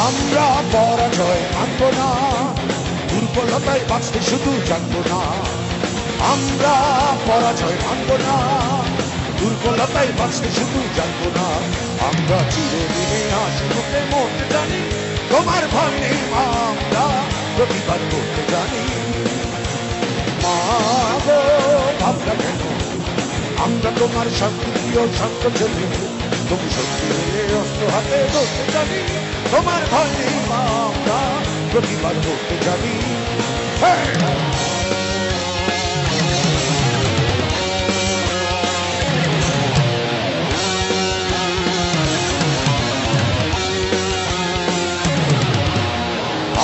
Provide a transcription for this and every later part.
আমরা পরাজয় মানব না, দুর্বলতায় বাঁচতে শুধু জানবো না। আমরা পরাজয় মানব না, দুর্বলতায় বাঁচতে শুধু জানবো না। আমরা চিরদিনে হাসিমুখে মরতে জানি, তোমার ভয় নেই মা, আমরা প্রতিবাদ করতে জানি। মা গো ভাবনা কেন, আমরা তোমার শান্তিপ্রিয় শান্ত ছেলে, তুমি সত্যি অস্ত্র হাতে ধরতে জানি, তোমার ভয় নেই মা, আমরা প্রতিবাদ করতে জানি।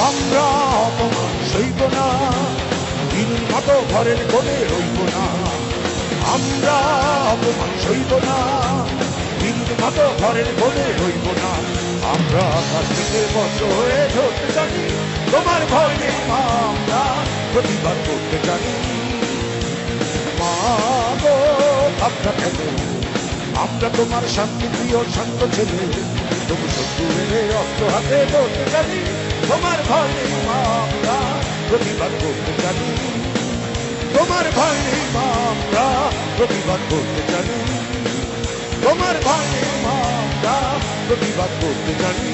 আমরা অপমান সইব না, দিনের মতো ঘরের কোণে রইব না। আমরা অপমান সইব না, দিনের মতো ঘরের কোণে রইব না। আমরা আকাশ থেকে বন্ধ হয়ে ধরতে জানি, তোমার ভয় নেই মা, আমরা প্রতিবাদ করতে জানি। মা গো ভাবনা কেন, আমরা তোমার শান্তিপ্রিয় শান্ত ছেলে, তুমি শত্রুরে অস্ত্র হাতে ধরতে জানি, তোমার ভয় নেই মা, আমরা প্রতিবাদ করতে জানি। তোমার ভয় নেই মা, আমরা প্রতিবাদ করতে জানি। তোমার ভয় নেই মা, আমরা প্রতিবাদ করতে জানি।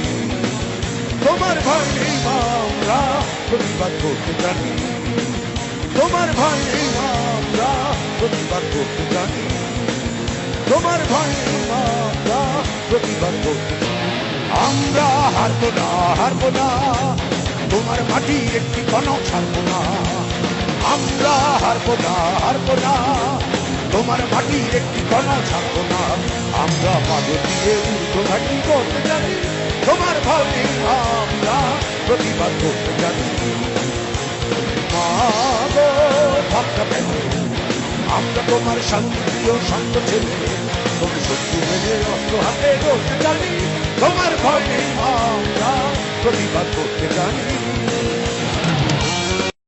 তোমার ভয় নেই মা, আমরা প্রতিবাদ করতে জানি। তোমার ভয় নেই মা, আমরা প্রতিবাদ করতে জানি। তোমার ভয় নেই মা, আমরা প্রতিবাদ করতে জানি। আমরা হারবো না, হারবো না, তোমার মাটির একটি কণাও ছাড়বো না। আমরা হারবো না, হারবো না, তোমার মাটির একটি কণাও ছাড়বো না। আমরা পাদে দিয়ে ঊর্ধ্বঘাটি করতে জানি, তোমার ভয় নেই মা, আমরা প্রতিবাদ করতে জানি। মা গো ভাবনা কেন, আমরা তোমার শান্তিপ্রিয় শান্ত ছেলে, তুমি শত্রু মেনে অস্ত্র হাতে ধরতে জানি, তোমার ভয় নেই মা, আমরা প্রতিবাদ করতে জানি।